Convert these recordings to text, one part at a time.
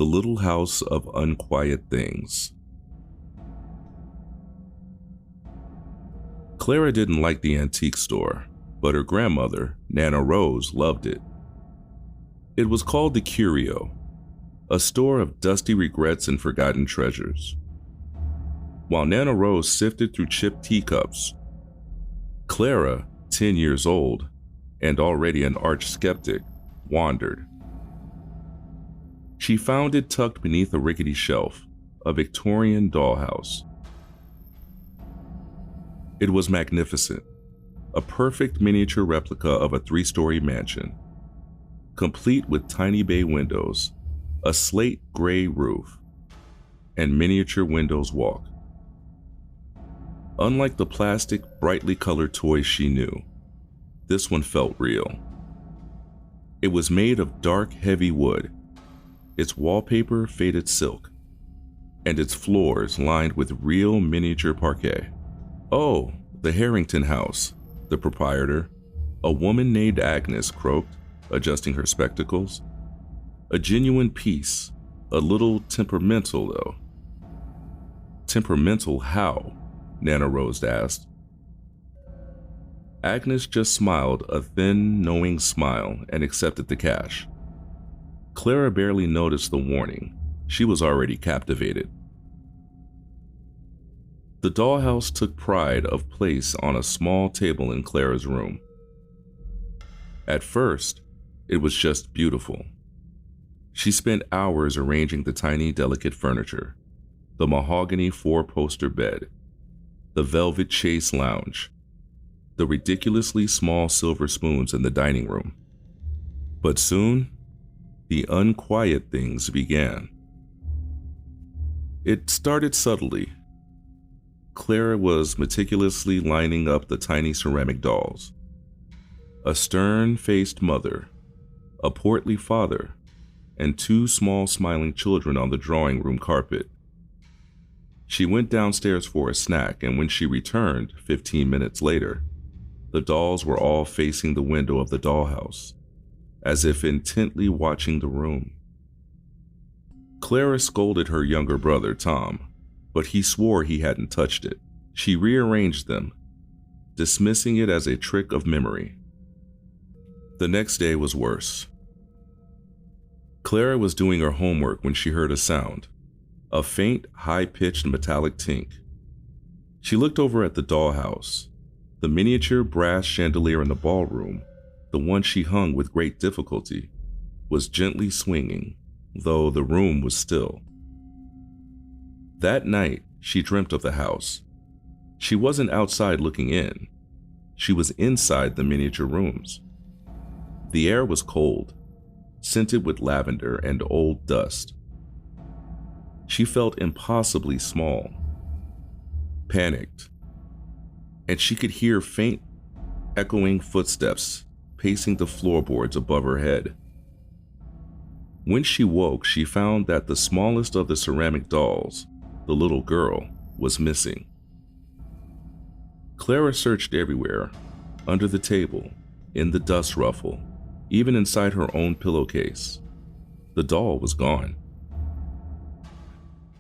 The Little House of Unquiet Things. Clara didn't like the antique store, but her grandmother, Nana Rose, loved it. It was called the Curio, a store of dusty regrets and forgotten treasures. While Nana Rose sifted through chipped teacups, Clara, 10 years old, and already an arch skeptic, wandered. She found it tucked beneath a rickety shelf, a Victorian dollhouse. It was magnificent, a perfect miniature replica of a 3-story mansion, complete with tiny bay windows, a slate gray roof, and miniature windows walk. Unlike the plastic, brightly colored toys she knew, this one felt real. It was made of dark, heavy wood, its wallpaper faded silk, and its floors lined with real miniature parquet. "Oh, the Harrington house," the proprietor, a woman named Agnes, croaked, adjusting her spectacles. "A genuine piece, a little temperamental though." "Temperamental how?" Nana Rose asked. Agnes just smiled a thin, knowing smile and accepted the cash. Clara barely noticed the warning. She was already captivated. The dollhouse took pride of place on a small table in Clara's room. At first, it was just beautiful. She spent hours arranging the tiny, delicate furniture, the mahogany 4-poster bed, the velvet chaise lounge, the ridiculously small silver spoons in the dining room. But soon, the unquiet things began. It started subtly. Clara was meticulously lining up the tiny ceramic dolls. A stern-faced mother, a portly father, and 2 small smiling children on the drawing room carpet. She went downstairs for a snack, and when she returned 15 minutes later, the dolls were all facing the window of the dollhouse, as if intently watching the room. Clara scolded her younger brother, Tom, but he swore he hadn't touched it. She rearranged them, dismissing it as a trick of memory. The next day was worse. Clara was doing her homework when she heard a sound, a faint, high-pitched metallic tink. She looked over at the dollhouse. The miniature brass chandelier in the ballroom, the one she hung with great difficulty, was gently swinging, though the room was still. That night, she dreamt of the house. She wasn't outside looking in. She was inside the miniature rooms. The air was cold, scented with lavender and old dust. She felt impossibly small, panicked, and she could hear faint, echoing footsteps pacing the floorboards above her head. When she woke, she found that the smallest of the ceramic dolls, the little girl, was missing. Clara searched everywhere, under the table, in the dust ruffle, even inside her own pillowcase. The doll was gone.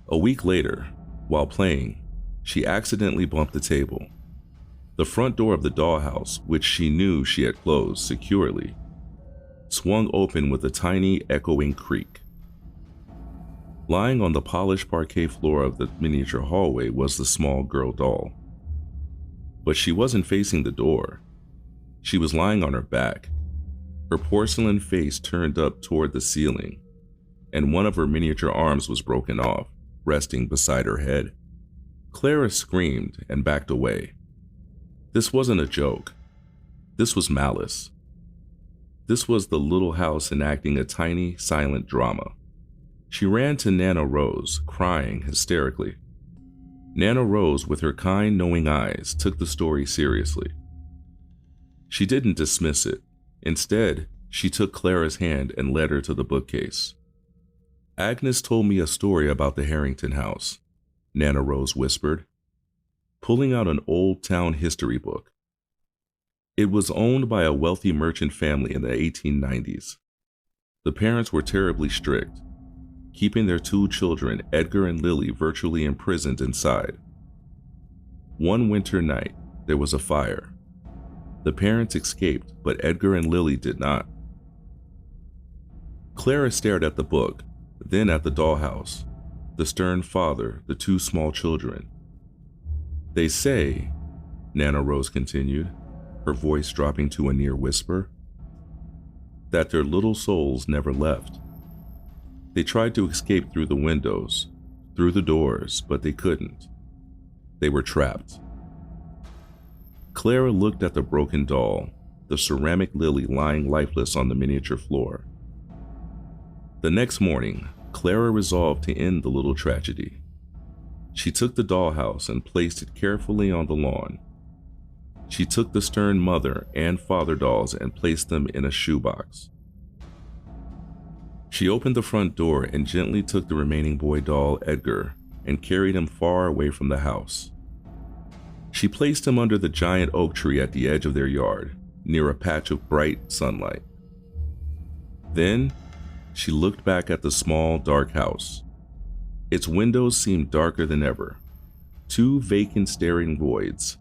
A week later, while playing, she accidentally bumped the table. The front door of the dollhouse, which she knew she had closed securely, swung open with a tiny, echoing creak. Lying on the polished parquet floor of the miniature hallway was the small girl doll. But she wasn't facing the door. She was lying on her back, her porcelain face turned up toward the ceiling, and one of her miniature arms was broken off, resting beside her head. Clara screamed and backed away. This wasn't a joke. This was malice. This was the little house enacting a tiny, silent drama. She ran to Nana Rose, crying hysterically. Nana Rose, with her kind, knowing eyes, took the story seriously. She didn't dismiss it. Instead, she took Clara's hand and led her to the bookcase. "Agnes told me a story about the Harrington house," Nana Rose whispered, pulling out an old town history book. It was owned by a wealthy merchant family in the 1890s. The parents were terribly strict. keeping their 2 children, Edgar and Lily, virtually imprisoned inside. One winter night, there was a fire. The parents escaped, but Edgar and Lily did not. Clara stared at the book, then at the dollhouse, the stern father, the 2 small children. "They say," Nana Rose continued, her voice dropping to a near whisper, "that their little souls never left. They tried to escape through the windows, through the doors, but they couldn't. They were trapped." Clara looked at the broken doll, the ceramic Lily lying lifeless on the miniature floor. The next morning, Clara resolved to end the little tragedy. She took the dollhouse and placed it carefully on the lawn. She took the stern mother and father dolls and placed them in a shoebox. She opened the front door and gently took the remaining boy doll, Edgar, and carried him far away from the house. She placed him under the giant oak tree at the edge of their yard, near a patch of bright sunlight. Then, she looked back at the small, dark house. Its windows seemed darker than ever, 2 vacant, staring voids.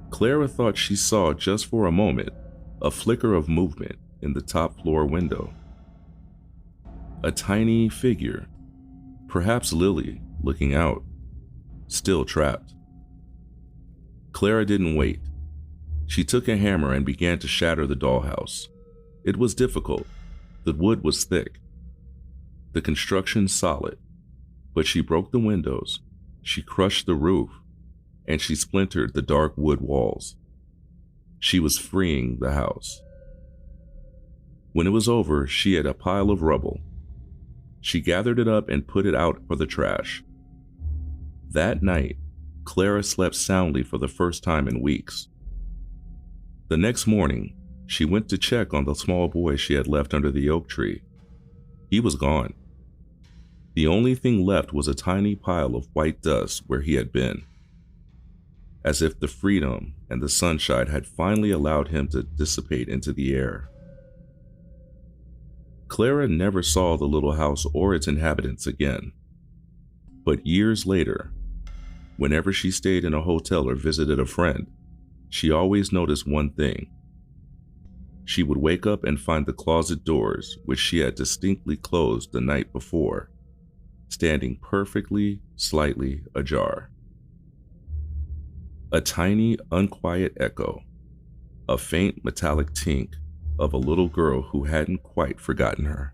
Clara thought she saw, just for a moment, a flicker of movement in the top floor window. A tiny figure, perhaps Lily, looking out, still trapped. Clara didn't wait. She took a hammer and began to shatter the dollhouse. It was difficult. The wood was thick, the construction solid, but she broke the windows, she crushed the roof, and she splintered the dark wood walls. She was freeing the house. When it was over, she had a pile of rubble. She gathered it up and put it out for the trash. That night, Clara slept soundly for the first time in weeks. The next morning, she went to check on the small boy she had left under the oak tree. He was gone. The only thing left was a tiny pile of white dust where he had been, as if the freedom and the sunshine had finally allowed him to dissipate into the air. Clara never saw the little house or its inhabitants again. But years later, whenever she stayed in a hotel or visited a friend, she always noticed one thing. She would wake up and find the closet doors, which she had distinctly closed the night before, standing perfectly, slightly ajar. A tiny, unquiet echo, a faint metallic tink of a little girl who hadn't quite forgotten her.